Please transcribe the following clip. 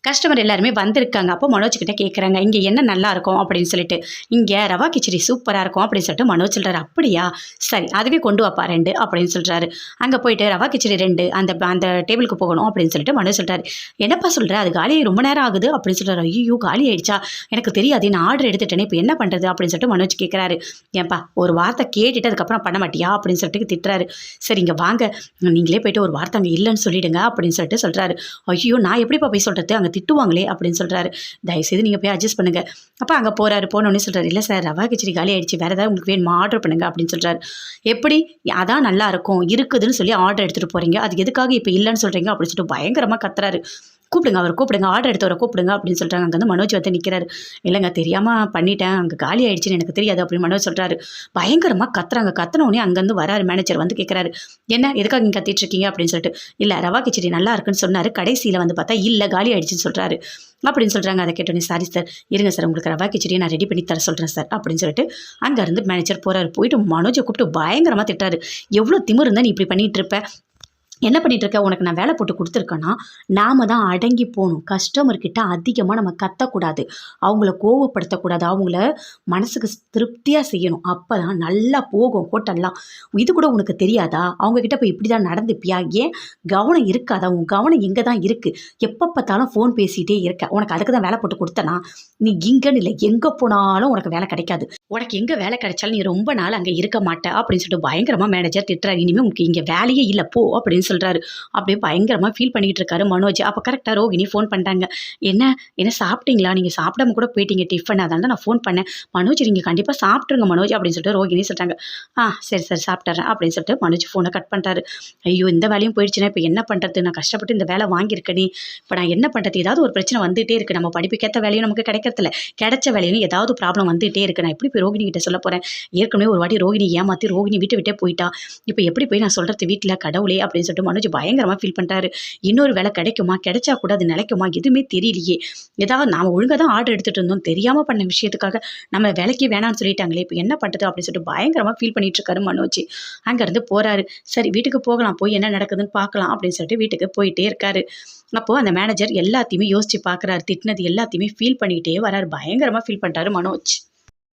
Customer எல்லாருமே வந்திருக்காங்க. அப்போ மனோஜ் கிட்ட கேட்குறாங்க, இங்கே என்ன நல்லா இருக்கும் அப்படின்னு சொல்லிட்டு. இங்கே ரவா கிச்சடி சூப்பராக இருக்கும் அப்படின்னு சொல்லிட்டு மனோஜ் சொல்கிறாரு. அப்படியா, சரி அதுவே கொண்டு வாப்பா 2 அப்படின்னு சொல்கிறாரு. அங்கே போயிட்டு ரவா கிச்சடி 2 அந்த அந்த டேபிளுக்கு போகணும் அப்படின்னு சொல்லிட்டு மனோஜ் சொல்கிறாரு. என்னப்பா சொல்கிற, அது காலி ரொம்ப நேரம் ஆகுது அப்படின்னு சொல்கிறாரு. ஐயோ காலி ஆயிடுச்சா, எனக்கு தெரியாது, நான் ஆர்டர் எடுத்துட்டேனே, இப்போ என்ன பண்ணுறது அப்படின்னு சொல்லிட்டு மனோஜ் கேட்குறாரு. ஏன்பா ஒரு வார்த்தை கேட்டுட்டு அதுக்கப்புறம் பண்ண மாட்டியா அப்படின்னு சொல்லிட்டு திட்டுறாரு. சரி இங்கே வாங்க, நீங்களே போயிட்டு ஒரு வார்த்தை அங்கே இல்லைன்னு சொல்லிடுங்க அப்படின்னு சொல்லிட்டு சொல்கிறாரு. ஐயோ நான் எப்படிப்பா போய் சொல்கிறது, அங்கே திட்டுவாங்களே அப்படின்னு சொல்கிறாரு. தயவுசெய்து நீங்கள் போய் அட்ஜஸ்ட் பண்ணுங்கள். அப்போ அங்கே போகிறாரு. போனோடனே சொல்கிறாரு, இல்லை சார் ரவா கிச்சடி காலி ஆயிடுச்சு, வேறு ஏதாவது உங்களுக்கு வேணுமா ஆர்டர் பண்ணுங்க அப்படின்னு சொல்கிறாரு. எப்படி, அதான் நல்லா இருக்கும் இருக்குதுன்னு சொல்லி ஆர்டர் எடுத்துகிட்டு போகிறீங்க, அது எதுக்காக இப்போ இல்லைன்னு சொல்கிறீங்க அப்படின்னு சொல்லிட்டு பயங்கரமாக கத்துறாரு. கூப்பிடுங்க, அவர் கூப்பிடுங்க, ஆர்டர் எடுத்தவரை கூப்பிடுங்க அப்படின்னு சொல்கிறாங்க. அங்கே வந்து மனோஜ் வந்து நிற்கிறாரு. இல்லைங்க தெரியாமல் பண்ணிட்டேன், அங்கே காலி ஆயிடுச்சுன்னு எனக்கு தெரியாது அப்படின்னு மனோஜ் சொல்கிறாரு. பயங்கரமாக கத்துறாங்க. கத்துனோடனே அங்கேருந்து வராரு மேனேஜர் வந்து கேட்குறாரு, என்ன எதுக்காக இங்கே கத்திட்டு இருக்கீங்க அப்படின்னு சொல்லிட்டு. இல்லை ரவா கிச்சடி நல்லா இருக்குன்னு சொன்னார், கடைசியில் வந்து பார்த்தா இல்லை காலி ஆயிடுச்சுன்னு சொல்கிறாரு அப்படின்னு சொல்கிறாங்க. அதை கேட்டோன்னே சாரி சார், இருங்க சார் உங்களுக்கு ரவா கிச்சடியை நான் ரெடி பண்ணி தர சொல்கிறேன் சார் அப்படின்னு சொல்லிட்டு அங்கேருந்து மேனேஜர் போகிறாரு. போயிட்டு மனோஜை கூப்பிட்டு பயங்கரமாக திட்டாரு. எவ்வளோ திமிரு இருந்தால் நீ இப்படி பண்ணிகிட்டு இருப்ப, என்ன பண்ணிட்டு இருக்க, உனக்கு நான் வேலை போட்டு கொடுத்துருக்கேன்னா நாம தான் அடங்கி போகணும். கஸ்டமர்கிட்ட அதிகமாக நம்ம கத்தக்கூடாது, அவங்கள கோவப்படுத்தக்கூடாது, அவங்கள மனசுக்கு திருப்தியாக செய்யணும். அப்போ தான் நல்லா போகும் ஹோட்டல்லாம். இது கூட உனக்கு தெரியாதா, அவங்கக்கிட்ட போய் இப்படி தான் நடந்துப்பியா, ஏன் கவனம் இருக்காதா, உன் கவனம் எங்கே தான் இருக்குது, எப்போ பார்த்தாலும் ஃபோன் பேசிகிட்டே இருக்க, உனக்கு அதுக்கு தான் வேலை போட்டு கொடுத்தனா, நீ இங்கன்னு இல்லை எங்கே போனாலும் உனக்கு வேலை கிடைக்காது, உனக்கு எங்கே வேலை கிடைச்சாலும் நீ ரொம்ப நாள் அங்கே இருக்க மாட்டே அப்படின்னு சொல்லிட்டு பயங்கரமாக மேனேஜர் திட்டுறாரு. இனிமேல் உங்களுக்கு இங்கே வேலையே இல்லை போ அப்படின்னு சொல்கிறாரு. அப்படியே பயங்கரமாக ஃபீல் பண்ணிகிட்டு இருக்காரு மனோஜ். அப்போ கரெக்டாக ரோகிணி ஃபோன் பண்ணுறாங்க. என்ன என்ன சாப்பிட்டீங்களா, நீங்கள் சாப்பிடாம கூட போயிட்டீங்க டிஃபன், அதனால தான் நான் ஃபோன் பண்ணேன். மனோஜ் நீங்கள் கண்டிப்பாக சாப்பிட்ருங்க மனோஜ் அப்படின்னு சொல்லிட்டு ரோகிணி சொல்கிறாங்க. சரி சார் சாப்பிட்றேன் அப்படின்னு சொல்லிட்டு மனோஜ் ஃபோனை கட் பண்ணுறாரு. ஐயோ இந்த வேலையும் போயிடுச்சுன்னா இப்போ என்ன பண்ணுறது, நான் கஷ்டப்பட்டு இந்த வேலை வாங்கியிருக்கேனே, இப்போ நான் என்ன பண்ணுறது, ஏதாவது ஒரு பிரச்சனை வந்துகிட்டே இருக்குது, நம்ம படிப்புக்கேற்ற வேலையும் நமக்கு கிடைக்கிறதில்ல, கிடைச்ச வேலையும் ஏதாவது ப்ராப்ளம் வந்துகிட்டே இருக்குது, நான் எப்படி போய் ரோகிணி கிட்ட சொல்ல போகிறேன், ஏற்கனவே ஒரு வாட்டி ரோகிணி ஏமாற்றி ரோகிணி விட்டே போயிட்டா, இப்போ எப்படி போய் நான் சொல்கிறது வீட்டில், கடவுளே அப்படின்னு சொல்லிட்டு மனோஜ் பயங்கரமாக ஃபீல் பண்ணுறாரு. இன்னொரு வேலை கிடைக்குமா, கிடைச்சா கூட அது நிலைக்குமா எதுவுமே தெரியலையே, ஏதாவது நாம் ஒழுங்காக தான் ஆர்டர் எடுத்துகிட்டு இருந்தோம், தெரியாமல் பண்ண விஷயத்துக்காக நம்ம வேலைக்கு வேணாம்னு சொல்லிட்டாங்களே, இப்போ என்ன பண்ணுறது அப்படின்னு சொல்லிட்டு பயங்கரமாக ஃபீல் பண்ணிட்டு இருக்காரு மனோஜ். அங்கேருந்து போகிறாரு. சரி வீட்டுக்கு போகலாம், போய் என்ன நடக்குதுன்னு பார்க்கலாம் அப்படின்னு சொல்லிட்டு வீட்டுக்கு போயிட்டே இருக்காரு. அப்போது அந்த மேனேஜர் எல்லாத்தையுமே யோசித்து பார்க்குறாரு, திட்டினது எல்லாத்தையுமே ஃபீல் பண்ணிக்கிட்டே வராரு. பயங்கரமாக ஃபீல் பண்ணிட்டாரு மனோஜ்.